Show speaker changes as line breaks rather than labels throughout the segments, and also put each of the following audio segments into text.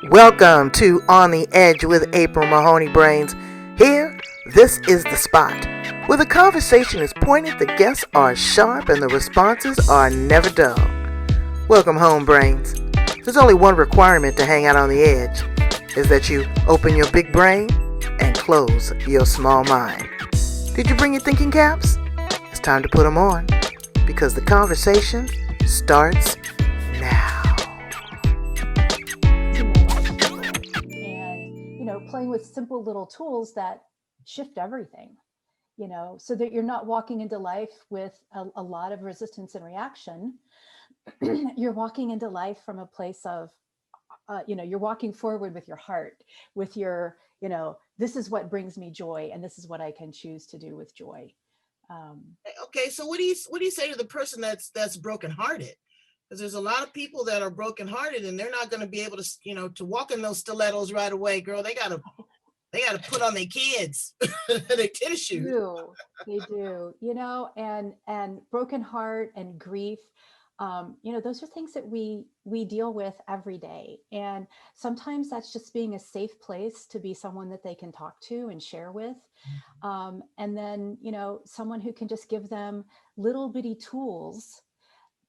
Welcome to On the Edge with April Mahoney Brains. Here, this is the spot where the conversation is pointed, the guests are sharp, and the responses are never dull. Welcome home, Brains. There's only one requirement to hang out on the edge, is that you open your big brain and close your small mind. Did you bring your thinking caps? It's time to put them on, because the conversation starts now.
Playing with simple little tools that shift everything, so that you're not walking into life with a lot of resistance and reaction. You're walking into life from a place of, you're walking forward with your heart, with your, this is what brings me joy, and this is what I can choose to do with joy.
Okay, so what do you say to the person that's brokenhearted? Because there's a lot of people that are brokenhearted and they're not going to be able to, to walk in those stilettos right away, girl. They gotta put on their kids, their tennis shoes.
They do, and broken heart and grief. Those are things that we deal with every day. And sometimes that's just being a safe place to be someone that they can talk to and share with. And then, someone who can just give them little bitty tools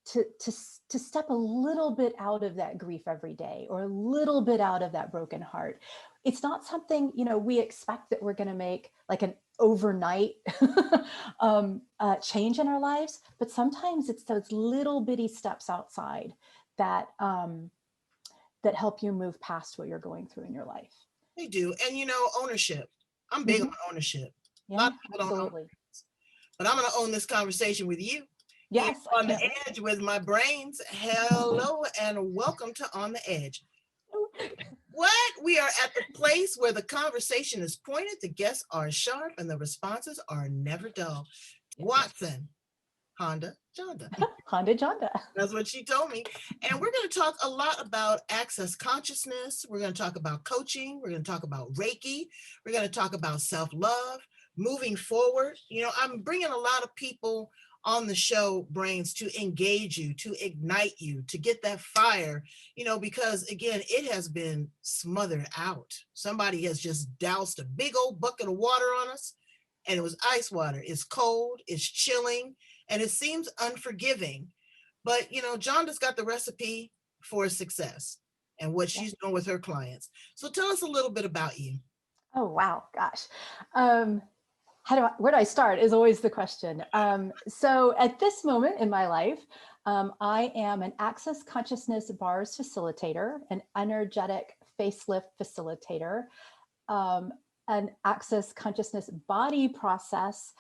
to step a little bit out of that grief every day, or a little bit out of that broken heart. It's not something, we expect that we're going to make like an overnight change in our lives, but sometimes it's those little bitty steps outside that that help you move past what you're going through in your life.
They do. And ownership. I'm big on ownership.
Yeah,
a lot of people
absolutely.
don't own, but I'm going to own this conversation with you.
Yes,
On the edge with my brains. Hello and welcome to On the Edge. What? We are at the place where the conversation is pointed, the guests are sharp, and the responses are never dull. Watson, Honda, Jonda.
Honda, Jonda.
That's what she told me. And we're going to talk a lot about access consciousness. We're going to talk about coaching. We're going to talk about Reiki. We're going to talk about self-love, moving forward. I'm bringing a lot of people on the show, Brains, to engage you, to ignite you, to get that fire, because again, it has been smothered out. Somebody has just doused a big old bucket of water on us, and it was ice water. It's cold, it's chilling, and it seems unforgiving. But, Jonda's got the recipe for success and what she's doing with her clients. So tell us a little bit about you.
Oh, wow. Gosh. Where do I start is always the question. So at this moment in my life, I am an access consciousness bars facilitator, an energetic facelift facilitator, an access consciousness body process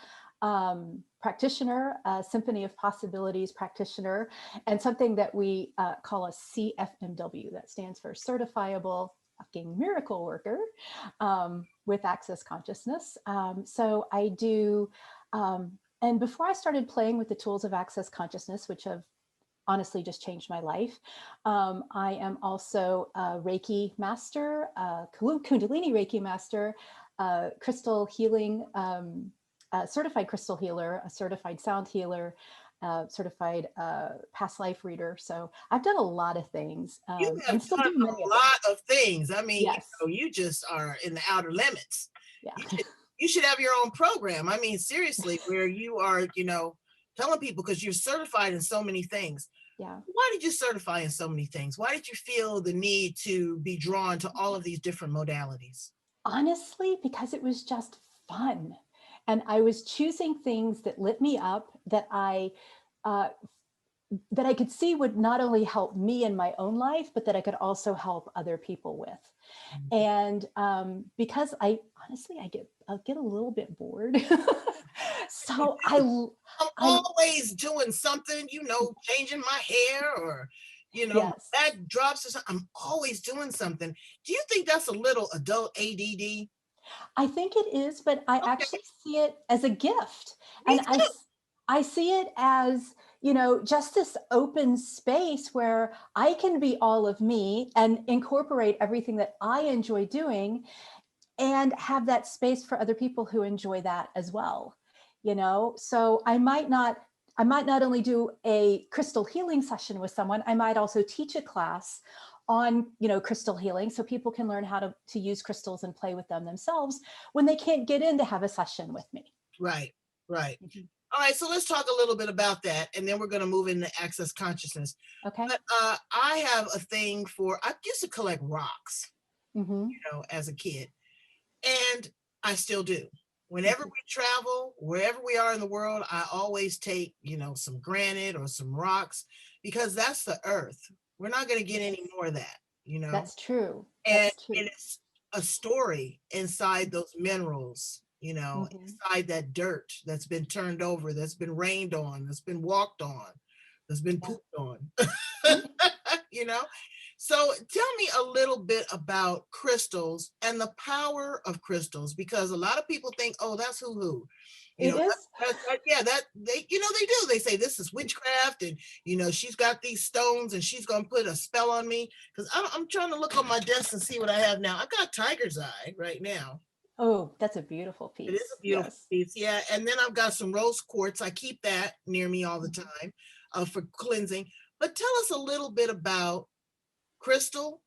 practitioner, Symphony of Possibilities practitioner, and something that we call a CFMW, that stands for Certifiable Fucking Miracle Worker, with access consciousness. So I do, and before I started playing with the tools of access consciousness, which have honestly just changed my life, I am also a Reiki master, Kundalini Reiki master, crystal healing, certified crystal healer, a certified sound healer, certified past life reader. So I've done a lot of things.
You have done a lot of things. I mean,
yes.
You just are in the outer limits.
Yeah.
You should have your own program. I mean, seriously, where you are, telling people, because you're certified in so many things.
Yeah.
Why did you certify in so many things? Why did you feel the need to be drawn to all of these different modalities?
Honestly, because it was just fun. And I was choosing things that lit me up, that I could see would not only help me in my own life, but that I could also help other people with. And because I'll get a little bit bored. So
I'm always doing something, changing my hair, or
yes.
that drops or something. I'm always doing something. Do you think that's a little adult ADD?
I think it is, but I actually see it as a gift.
Me
And
too.
I see it as, just this open space where I can be all of me and incorporate everything that I enjoy doing, and have that space for other people who enjoy that as well. So I might not only do a crystal healing session with someone, I might also teach a class on, crystal healing, so people can learn how to use crystals and play with them themselves when they can't get in to have a session with me.
Right, right.
Mhm.
All right, so let's talk a little bit about that, and then we're going to move into access consciousness.
Okay.
But I have a thing I used to collect rocks,
Mm-hmm.
as a kid, and I still do. Whenever we travel, wherever we are in the world, I always take, some granite or some rocks, because that's the earth. We're not going to get any more of that,
That's true.
and
That's true.
it's a story inside those minerals,
Mm-hmm.
inside that dirt that's been turned over, that's been rained on, that's been walked on, that's been pooped on. you know so tell me a little bit about crystals and the power of crystals, because a lot of people think, oh, that's hoo-hoo.
It is.
That they do. They say this is witchcraft, and she's got these stones and she's gonna put a spell on me, because I'm trying to look on my desk and see what I have now. I got tiger's eye right now.
Oh, that's a beautiful piece.
It is a beautiful piece, yeah. And then I've got some rose quartz. I keep that near me all the time for cleansing. But tell us a little bit about crystal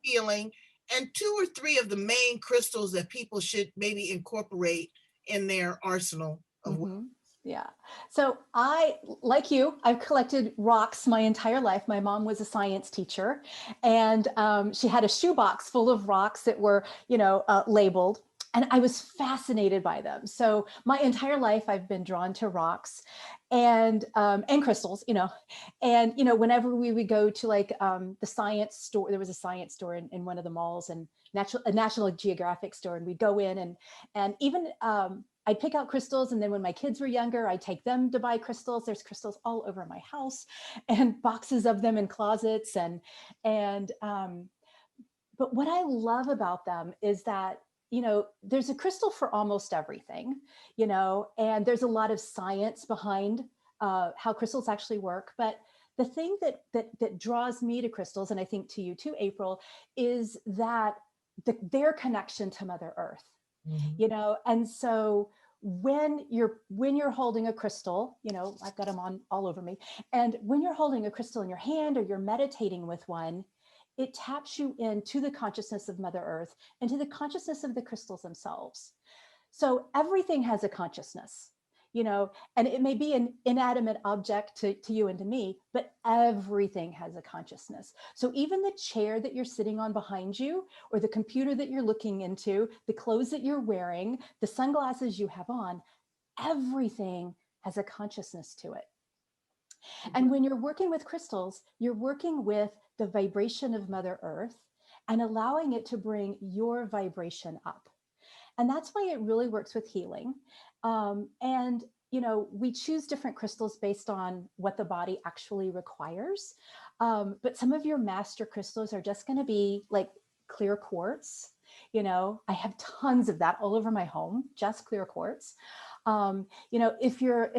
healing, and 2 or 3 of the main crystals that people should maybe incorporate in their arsenal of
Yeah. So like you, I've collected rocks my entire life. My mom was a science teacher, and she had a shoebox full of rocks that were, labeled. And I was fascinated by them. So my entire life, I've been drawn to rocks and crystals, and, whenever we would go to like the science store, there was a science store in one of the malls, and a National Geographic store. And we'd go in and even I'd pick out crystals. And then when my kids were younger, I'd take them to buy crystals. There's crystals all over my house and boxes of them in closets. But what I love about them is that, there's a crystal for almost everything, and there's a lot of science behind how crystals actually work. But the thing that draws me to crystals, and I think to you too, April, is that their connection to Mother Earth, and so when you're holding a crystal, I've got them on all over me. And when you're holding a crystal in your hand or you're meditating with one, it taps you into the consciousness of Mother Earth and to the consciousness of the crystals themselves. So everything has a consciousness, and it may be an inanimate object to you and to me, but everything has a consciousness. So even the chair that you're sitting on behind you, or the computer that you're looking into, the clothes that you're wearing, the sunglasses you have on, everything has a consciousness to it. And when you're working with crystals, you're working with the vibration of Mother Earth and allowing it to bring your vibration up. And that's why it really works with healing. And, we choose different crystals based on what the body actually requires. But some of your master crystals are just going to be like clear quartz. I have tons of that all over my home, just clear quartz. If you're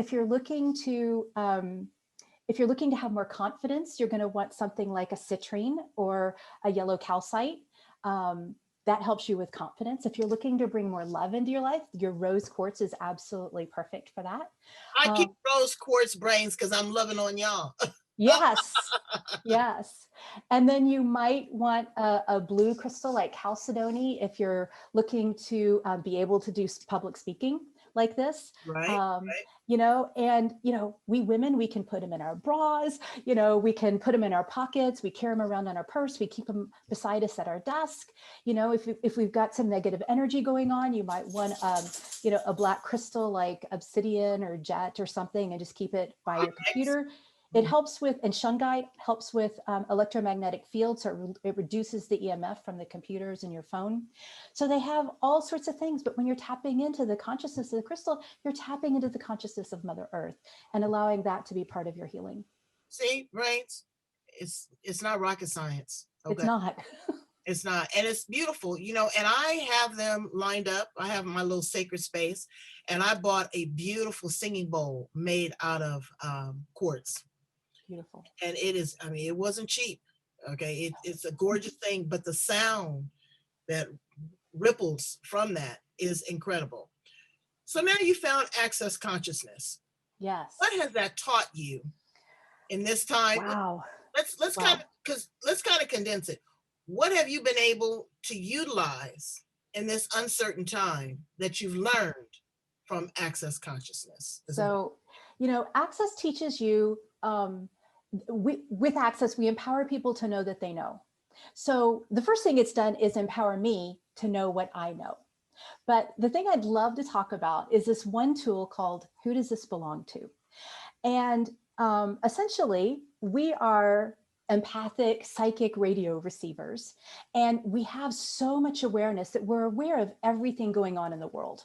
looking to have more confidence, you're going to want something like a citrine or a yellow calcite. That helps you with confidence. If you're looking to bring more love into your life, your rose quartz is absolutely perfect for that.
I keep rose quartz brains because I'm loving on y'all.
Yes. Yes. And then you might want a blue crystal like chalcedony if you're looking to be able to do public speaking like this.
Right.
And, we women, we can put them in our bras, we can put them in our pockets, we carry them around on our purse, we keep them beside us at our desk. If we've got some negative energy going on, you might want, a black crystal like obsidian or jet or something, and just keep it by your computer. It helps with, and shungite helps with electromagnetic fields, so it reduces the EMF from the computers and your phone. So they have all sorts of things, but when you're tapping into the consciousness of the crystal, you're tapping into the consciousness of Mother Earth and allowing that to be part of your healing.
See, brains, it's not rocket science. Okay?
It's not.
It's not, and it's beautiful, and I have them lined up. I have my little sacred space, and I bought a beautiful singing bowl made out of quartz.
Beautiful.
And it wasn't cheap. Okay. It's a gorgeous thing, but the sound that ripples from that is incredible. So now you found access consciousness.
Yes.
What has that taught you in this time?
Wow.
let's
Wow.
kind of condense it. What have you been able to utilize in this uncertain time that you've learned from Access Consciousness?
So, Access teaches you, with Access, we empower people to know that they know. So the first thing it's done is empower me to know what I know. But the thing I'd love to talk about is this one tool called Who Does This Belong To? And essentially, we are empathic, psychic radio receivers. And we have so much awareness that we're aware of everything going on in the world.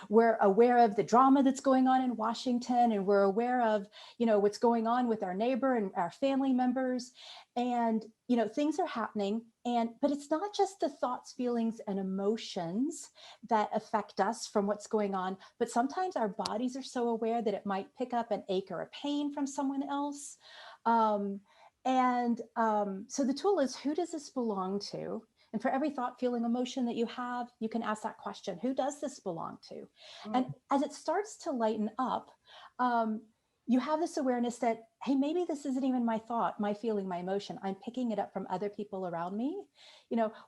We're aware of the drama that's going on in Washington, and we're aware of, what's going on with our neighbor and our family members. And, things are happening. But it's not just the thoughts, feelings, and emotions that affect us from what's going on, but sometimes our bodies are so aware that it might pick up an ache or a pain from someone else. So the tool is, who does this belong to? And for every thought, feeling, emotion that you have, you can ask that question: who does this belong to? And as it starts to lighten up, you have this awareness that, hey, maybe this isn't even my thought, my feeling, my emotion. I'm picking it up from other people around me.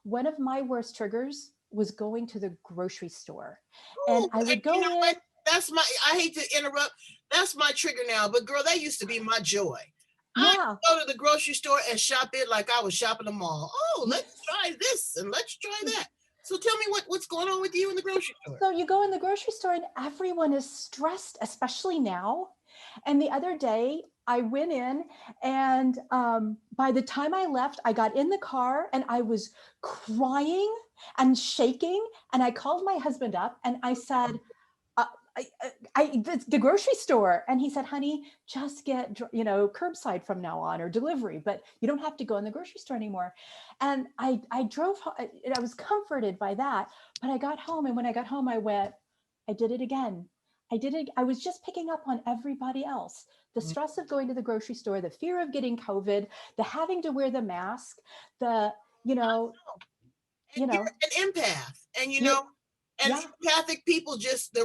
One of my worst triggers was going to the grocery store. And I would go in.
What? I hate to interrupt. That's my trigger now, but girl, that used to be my joy.
Yeah.
I go to the grocery store and shop it like I was shopping the mall. Oh, let's try this and let's try that. So tell me what's going on with you in the grocery store.
So you go in the grocery store and everyone is stressed, especially now. And the other day I went in, and by the time I left, I got in the car and I was crying and shaking. And I called my husband up and I said, the grocery store. And he said, honey, just get, curbside from now on, or delivery, but you don't have to go in the grocery store anymore. And I drove, I was comforted by that, but I got home. And when I got home, I did it again. I was just picking up on everybody else. The stress of going to the grocery store, the fear of getting COVID, the having to wear the mask, you're an
empath, and empathic people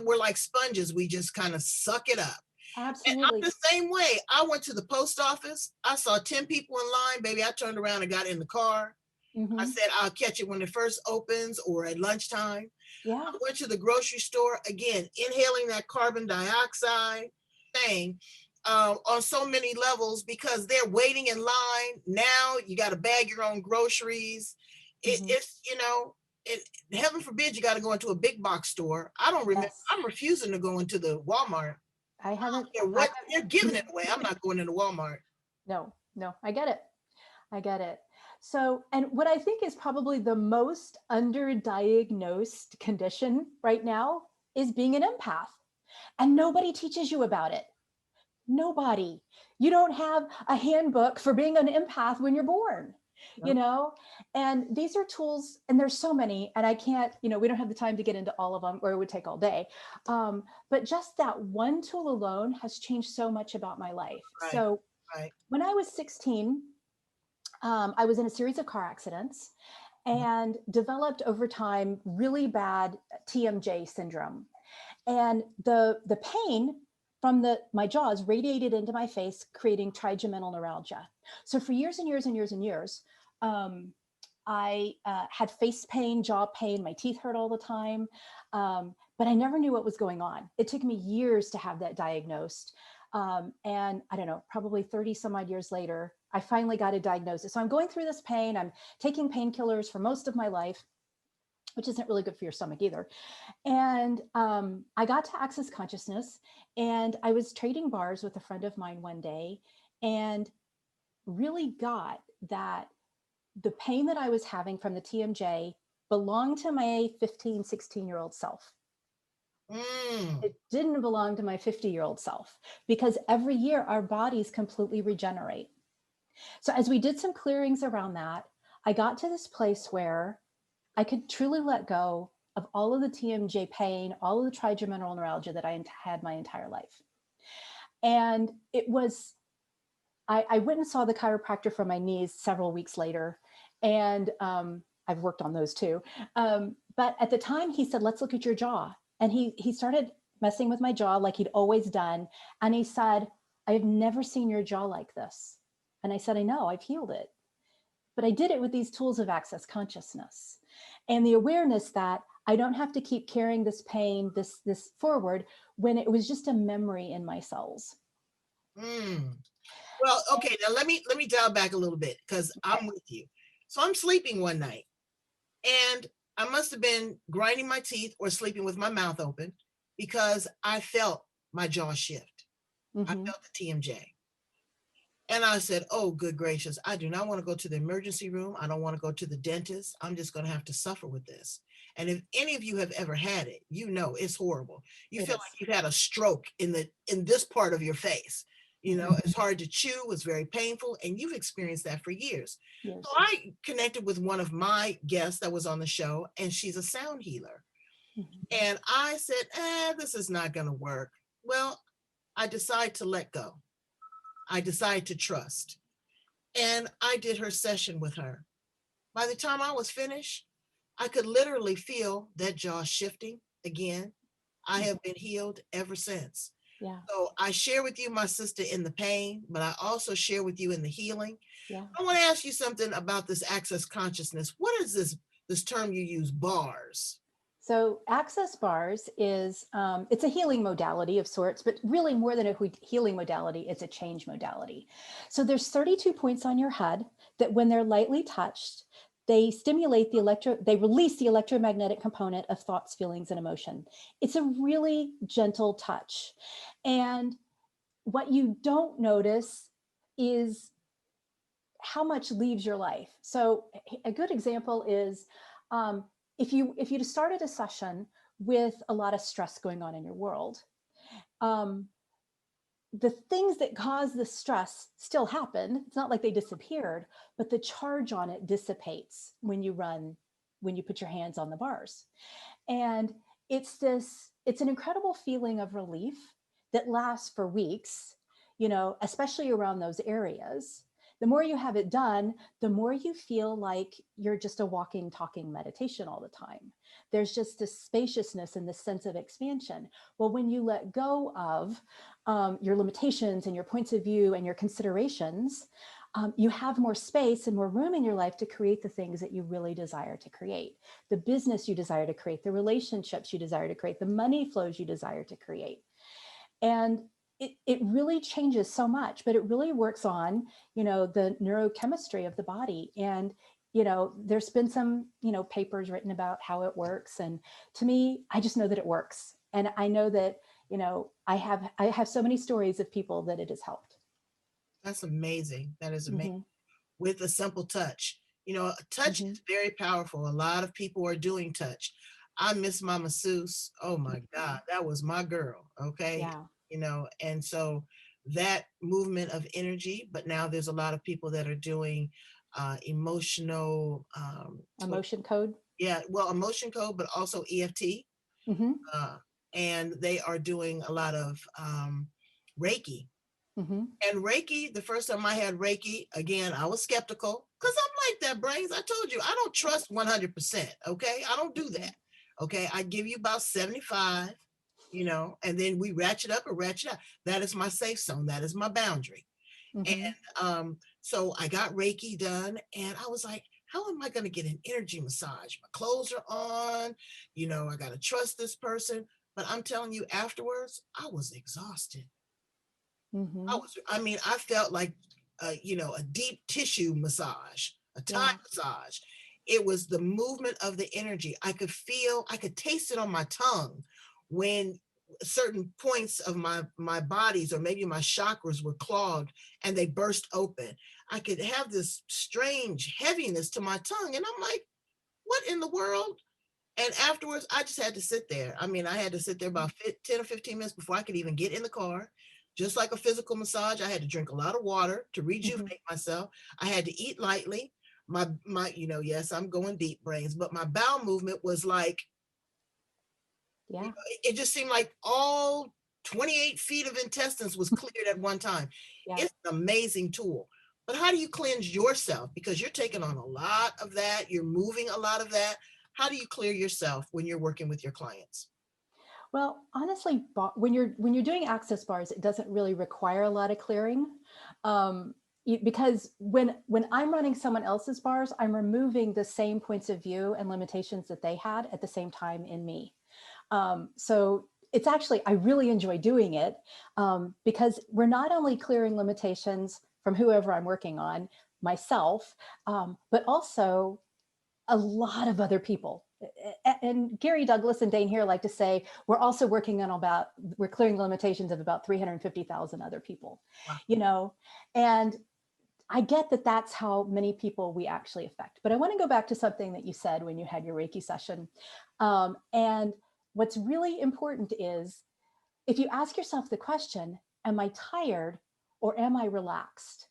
we're like sponges. We just kind of suck it up.
Absolutely.
And I'm the same way. I went to the post office. I saw 10 people in line, baby. I turned around and got in the car. I said, I'll catch it when it first opens or at lunchtime.
Yeah.
I went to the grocery store, again, inhaling that carbon dioxide thing on so many levels, because they're waiting in line. Now you got to bag your own groceries. It's, heaven forbid you got to go into a big box store. I don't remember. Yes. I'm refusing to go into the Walmart.
I haven't.
They're giving it away. I'm not going into Walmart.
No, I get it. So, and what I think is probably the most underdiagnosed condition right now is being an empath. And nobody teaches you about it. Nobody. You don't have a handbook for being an empath when you're born. And these are tools, and there's so many, and I can't, we don't have the time to get into all of them, or it would take all day. But just that one tool alone has changed so much about my life.
Right.
So when I was 16, I was in a series of car accidents and developed over time really bad Tmj Syndrome. And the pain from my jaws radiated into my face, creating trigeminal neuralgia. So for years and years and years and years, I had face pain, jaw pain, my teeth hurt all the time, but I never knew what was going on. It took me years to have that diagnosed. And I don't know, probably 30 some odd years later, I finally got a diagnosis. So I'm going through this pain. I'm taking painkillers for most of my life, which isn't really good for your stomach either. And I got to Access Consciousness, and I was trading bars with a friend of mine one day, and really got that the pain that I was having from the TMJ belonged to my 15, 16-year-old self. It didn't belong to my 50-year-old self, because every year our bodies completely regenerate. So as we did some clearings around that, I got to this place where I could truly let go of all of the TMJ pain, all of the trigeminal neuralgia that I had my entire life. And it was, I went and saw the chiropractor for my knees several weeks later, and I've worked on those too. But at the time he said, let's look at your jaw. And he started messing with my jaw like he'd always done. And he said, I have never seen your jaw like this. And I said, I know, I've healed it. But I did it with these tools of access consciousness and the awareness that I don't have to keep carrying this pain, this forward, when it was just a memory in my cells.
Well, okay, now let me dial back a little bit, because
Okay.
I'm with you. So I'm sleeping one night, and I must have been grinding my teeth or sleeping with my mouth open, because I felt my jaw shift. I felt the TMJ. And I said, oh, good gracious, I do not want to go to the emergency room. I don't want to go to the dentist. I'm just going to have to suffer with this. And if any of you have ever had it, you know it's horrible. You feel like you've had a stroke in this part of your face. You know, it's hard to chew, it's very painful, and you've experienced that for years. So I connected with one of my guests that was on the show, and she's a sound healer. And I said, this is not going to work. Well, I decided to let go. I decided to trust. And I did her session with her. By the time I was finished, I could literally feel that jaw shifting again. I have been healed ever since.
Yeah.
So I share with you, my sister, in the pain, but I also share with you in the healing.
Yeah.
I want to ask you something about this access consciousness. What is this term you use, bars?
So access bars is, it's a healing modality of sorts, but really more than a healing modality, it's a change modality. So there's 32 points on your head that when they're lightly touched, they stimulate they release the electromagnetic component of thoughts, feelings, and emotion. It's a really gentle touch. And what you don't notice is how much leaves your life. So a good example is, if you started a session with a lot of stress going on in your world, the things that cause the stress still happen. It's not like they disappeared, but the charge on it dissipates when you put your hands on the bars. And it's an incredible feeling of relief that lasts for weeks, especially around those areas. The more you have it done, the more you feel like you're just a walking, talking meditation all the time. There's just this spaciousness and this sense of expansion. Well, when you let go of your limitations and your points of view and your considerations, you have more space and more room in your life to create the things that you really desire to create, the business you desire to create, the relationships you desire to create, the money flows you desire to create. And it really changes so much, but it really works on, the neurochemistry of the body. And, there's been some, papers written about how it works. And to me, I just know that it works. And I know that, I have so many stories of people that it has helped.
That's amazing. That is amazing. With a simple touch. Touch is very powerful. A lot of people are doing touch. I miss my masseuse. Oh my God, that was my girl. Okay.
Yeah.
And so that movement of energy, but now there's a lot of people that are doing emotional
Emotion code.
Yeah, well, emotion code, but also EFT. And they are doing a lot of Reiki. And Reiki, the first time I had Reiki, again, I was skeptical because I'm like that, Brains. I told you, I don't trust 100%. Okay. I don't do that. Okay. I give you about 75, and then we ratchet up or ratchet out. That is my safe zone. That is my boundary. And so I got Reiki done, and I was like, how am I going to get an energy massage? My clothes are on, I got to trust this person. But I'm telling you, afterwards, I was exhausted. I felt like, a deep tissue massage, a Thai massage. It was the movement of the energy. I could taste it on my tongue when certain points of my bodies, or maybe my chakras, were clogged and they burst open. I could have this strange heaviness to my tongue. And I'm like, what in the world? And afterwards, I just had to sit there. I had to sit there about 10 or 15 minutes before I could even get in the car. Just like a physical massage, I had to drink a lot of water to rejuvenate myself. I had to eat lightly. My, yes, I'm going deep, Brains, but my bowel movement was like, it just seemed like all 28 feet of intestines was cleared at one time. It's an amazing tool. But how do you cleanse yourself? Because you're taking on a lot of that. You're moving a lot of that. How do you clear yourself when you're working with your clients?
Well, honestly, when you're doing access bars, it doesn't really require a lot of clearing. because when I'm running someone else's bars, I'm removing the same points of view and limitations that they had at the same time in me. So it's actually, I really enjoy doing it because we're not only clearing limitations from whoever I'm working on, myself, but also a lot of other people. And Gary Douglas and Dane here like to say, we're also working on we're clearing limitations of about 350,000 other people,
Wow.
you know, and I get that that's how many people we actually affect. But I want to go back to something that you said when you had your Reiki session. And what's really important is if you ask yourself the question, am I tired or am I relaxed?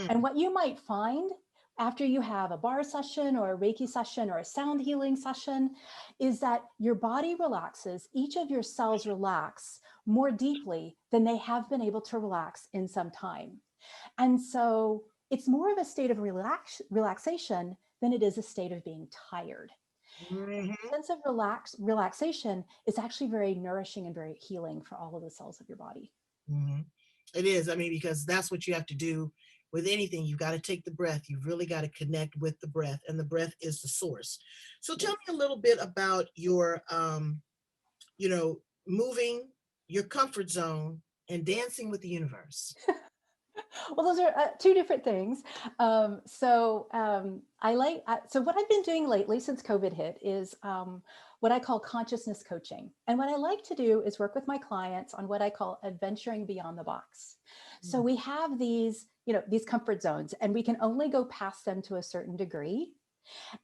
And what you might find after you have a bar session or a Reiki session or a sound healing session is that your body relaxes, each of your cells relax more deeply than they have been able to relax in some time. And so it's more of a state of relaxation than it is a state of being tired.
Mm-hmm.
A sense of relaxation is actually very nourishing and very healing for all of the cells of your body.
Mm-hmm. It is. I mean, because that's what you have to do with anything. You've got to take the breath. You've really got to connect with the breath, and the breath is the source. So tell me a little bit about your, moving your comfort zone and dancing with the universe.
Well, those are two different things. So what I've been doing lately since COVID hit is what I call consciousness coaching. And what I like to do is work with my clients on what I call adventuring beyond the box. So we have these comfort zones, and we can only go past them to a certain degree.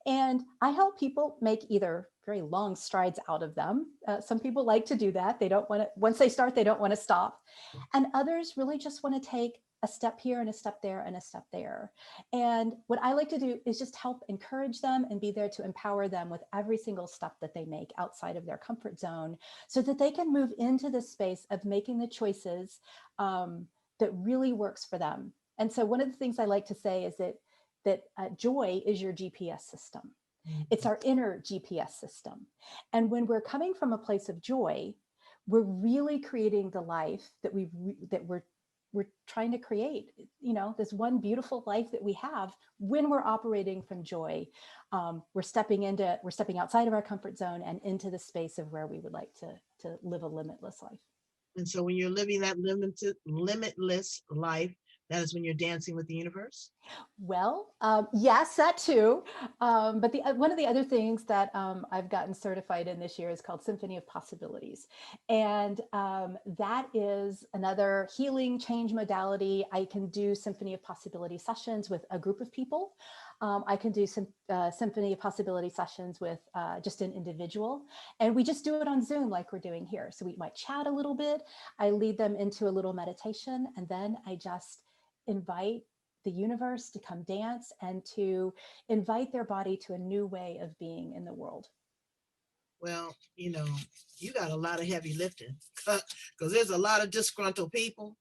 And I help people make either very long strides out of them. Some people like to do that. They don't want to, once they start, they don't want to stop. And others really just want to take a step here and a step there and a step there. And what I like to do is just help encourage them and be there to empower them with every single step that they make outside of their comfort zone so that they can move into the space of making the choices that really works for them. And so one of the things I like to say is that joy is your GPS system. It's our inner GPS system. And when we're coming from a place of joy, we're really creating the life that we're trying to create. This one beautiful life that we have when we're operating from joy. We're stepping outside of our comfort zone and into the space of where we would like to live a limitless life.
And so when you're living that limitless life, that is when you're dancing with the universe?
Well, yes, that too. But one of the other things that I've gotten certified in this year is called Symphony of Possibilities. And that is another healing change modality. I can do Symphony of Possibility sessions with a group of people. I can do some Symphony of Possibility sessions with just an individual. And we just do it on Zoom like we're doing here. So we might chat a little bit. I lead them into a little meditation, and then I just invite the universe to come dance and to invite their body to a new way of being in the world.
Well, you got a lot of heavy lifting because there's a lot of disgruntled people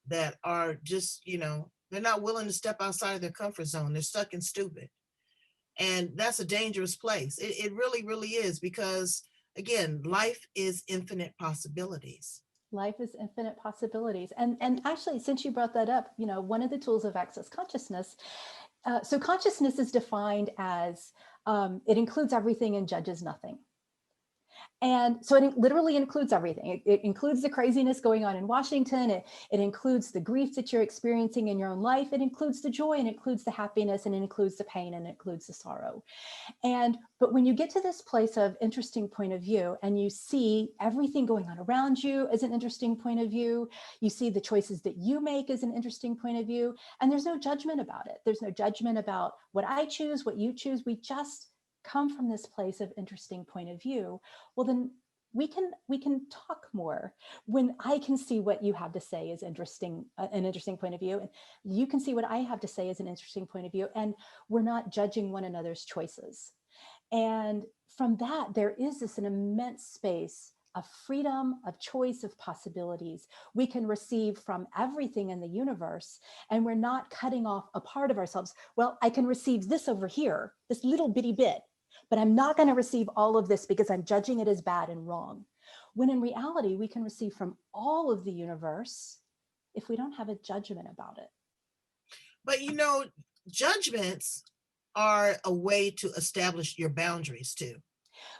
that are just, they're not willing to step outside of their comfort zone. They're stuck and stupid. And that's a dangerous place. It really, really is, because again, life is infinite possibilities.
Life is infinite possibilities. And actually, since you brought that up, one of the tools of access consciousness. So consciousness is defined as it includes everything and judges nothing. And so it literally includes everything. It includes the craziness going on in Washington. It includes the grief that you're experiencing in your own life. It includes the joy, and it includes the happiness, and it includes the pain, and it includes the sorrow. But when you get to this place of interesting point of view, and you see everything going on around you as an interesting point of view, you see the choices that you make as an interesting point of view, and there's no judgment about it. There's no judgment about what I choose, what you choose. We just come from this place of interesting point of view. Well, then we can talk more when I can see what you have to say is interesting, an interesting point of view, and you can see what I have to say is an interesting point of view, and we're not judging one another's choices. And from that, there is an immense space of freedom, of choice, of possibilities we can receive from everything in the universe. And we're not cutting off a part of ourselves. Well, I can receive this over here, this little bitty bit, but I'm not going to receive all of this because I'm judging it as bad and wrong. When in reality, we can receive from all of the universe if we don't have a judgment about it.
But judgments are a way to establish your boundaries too.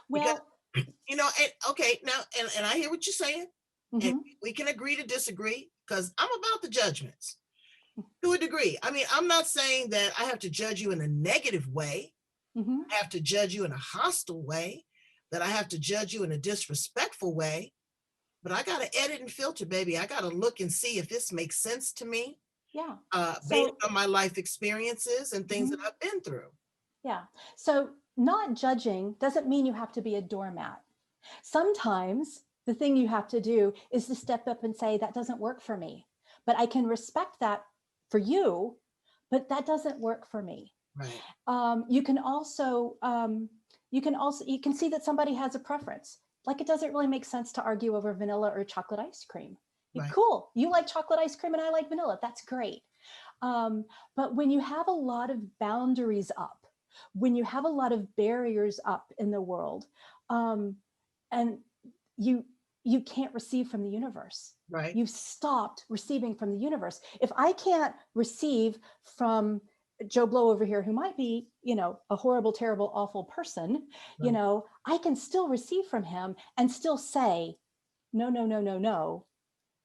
Well,
And okay, now, and I hear what you're saying, and
mhm.
we can agree to disagree, because I'm about the judgments to a degree. I mean, I'm not saying that I have to judge you in a negative way.
Mhm.
I have to judge you in a hostile way, that I have to judge you in a disrespectful way, but I got to edit and filter, baby. I got to look and see if this makes sense to me,
Yeah.
based
So,
on my life experiences and things that
mhm.
I've been through.
Yeah. So not judging doesn't mean you have to be a doormat. Sometimes the thing you have to do is to step up and say, that doesn't work for me, but I can respect that for you, but that doesn't work for me.
Right.
You can also, you can see that somebody has a preference. Like, it doesn't really make sense to argue over vanilla or chocolate ice cream.
Right.
Cool. You like chocolate ice cream and I like vanilla. That's great. But when you have a lot of boundaries up, when you have a lot of barriers up in the world, and you can't receive from the universe.
Right.
You've stopped receiving from the universe. If I can't receive from Joe Blow over here, who might be, a horrible, terrible, awful person,
Right.
I can still receive from him and still say, no, no, no, no, no,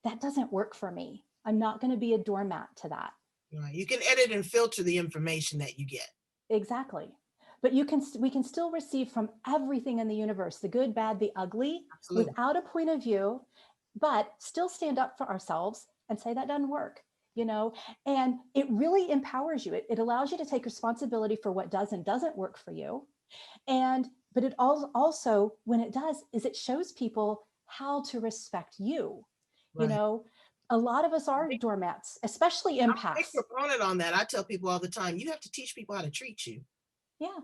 that doesn't work for me. I'm not going to be a doormat to that.
Right. You can edit and filter the information that you get.
Exactly. But we can still receive from everything in the universe, the good, bad, the ugly,
Absolutely.
without a point of view, but still stand up for ourselves and say that doesn't work, and it really empowers you. It allows you to take responsibility for what does and doesn't work for you. But it also, when it does, is it shows people how to respect you.
Right.
A lot of us are doormats, especially
I'm a
empaths.
big proponent on that. I tell people all the time, you have to teach people how to treat you.
Yeah.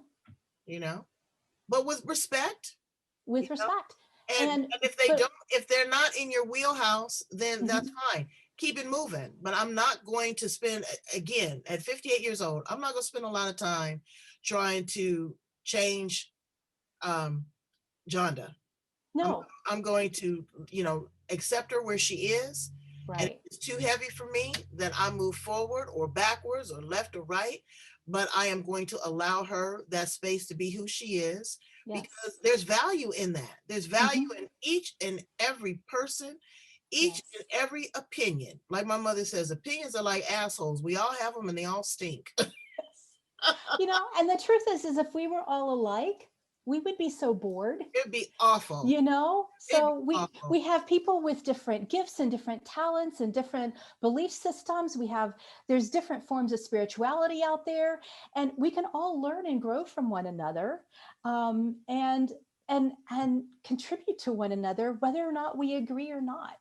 But with respect.
With respect.
And if they're not in your wheelhouse, then that's fine. Keep it moving. But I'm not going to spend, again, at 58 years old, I'm not going to spend a lot of time trying to change Jonda.
No.
I'm going to, accept her where she is.
Right.
And if it's too heavy for me, then I move forward or backwards or left or right. But I am going to allow her that space to be who she is. Yes. Because there's value in that. There's value in each and every person, each and every opinion. Like my mother says, opinions are like assholes. We all have them and they all stink.
And the truth is if we were all alike, we would be so bored.
It'd be awful.
So we have people with different gifts and different talents and different belief systems. There's different forms of spirituality out there, and we can all learn and grow from one another, and contribute to one another, whether or not we agree or not.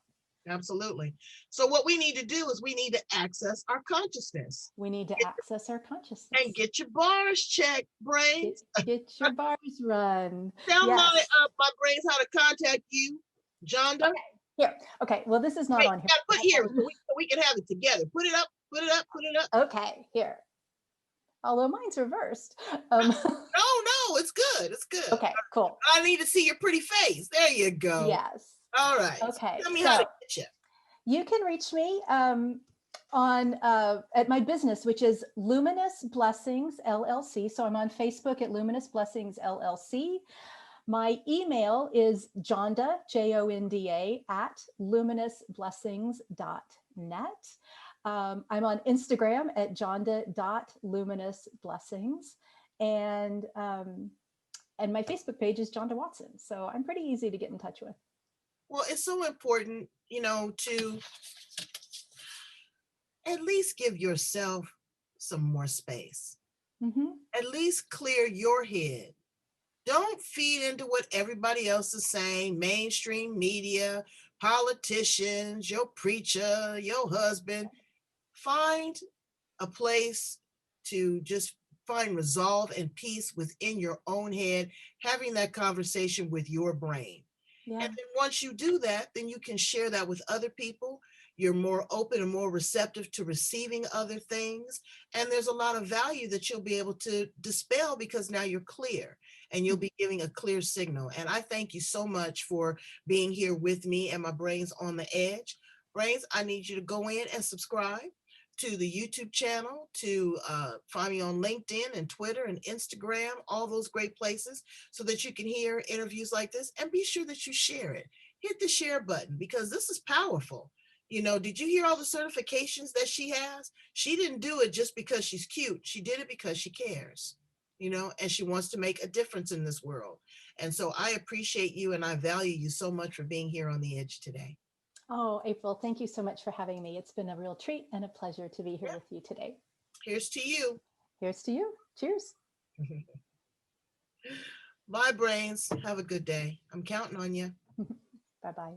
Absolutely. So what we need to do is we need to access our consciousness.
We need to access our consciousness.
And get your bars checked, brains.
Get your bars run.
Tell my brains how to contact you, Jonda.
Okay. Here. Okay. Well, this is not on here.
Put here so we can have it together. Put it up.
Okay. Here. Although mine's reversed.
No, it's good. It's good.
Okay, cool.
I need to see your pretty face. There you go.
Yes.
All right.
Okay.
Tell me how to get you.
You can reach me on at my business, which is Luminous Blessings LLC. So I'm on Facebook at Luminous Blessings LLC. My email is Jonda, Jonda, at luminousblessings.net. I'm on Instagram at jonda.luminousblessings. And my Facebook page is Jonda Watson. So I'm pretty easy to get in touch with.
Well, it's so important, to at least give yourself some more space. At least clear your head. Don't feed into what everybody else is saying, mainstream media, politicians, your preacher, your husband. Find a place to just find resolve and peace within your own head, having that conversation with your brain. Yeah. And then once you do that, then you can share that with other people. You're more open and more receptive to receiving other things. And there's a lot of value that you'll be able to dispel because now you're clear and you'll be giving a clear signal. And I thank you so much for being here with me and my Brains on the Edge. Brains, I need you to go in and subscribe to the YouTube channel, to find me on LinkedIn and Twitter and Instagram, all those great places, so that you can hear interviews like this, and be sure that you share it. Hit the share button, because this is powerful. You know, did you hear all the certifications that she has? She didn't do it just because she's cute. She did it because she cares, you know, and she wants to make a difference in this world. And so I appreciate you, and I value you so much for being here on the edge today.
Oh, April, thank you so much for having me. It's been a real treat and a pleasure to be here
Yeah.
with you today.
Here's to you.
Here's to you. Cheers.
Bye, brains. Have a good day. I'm counting on you.
Bye-bye.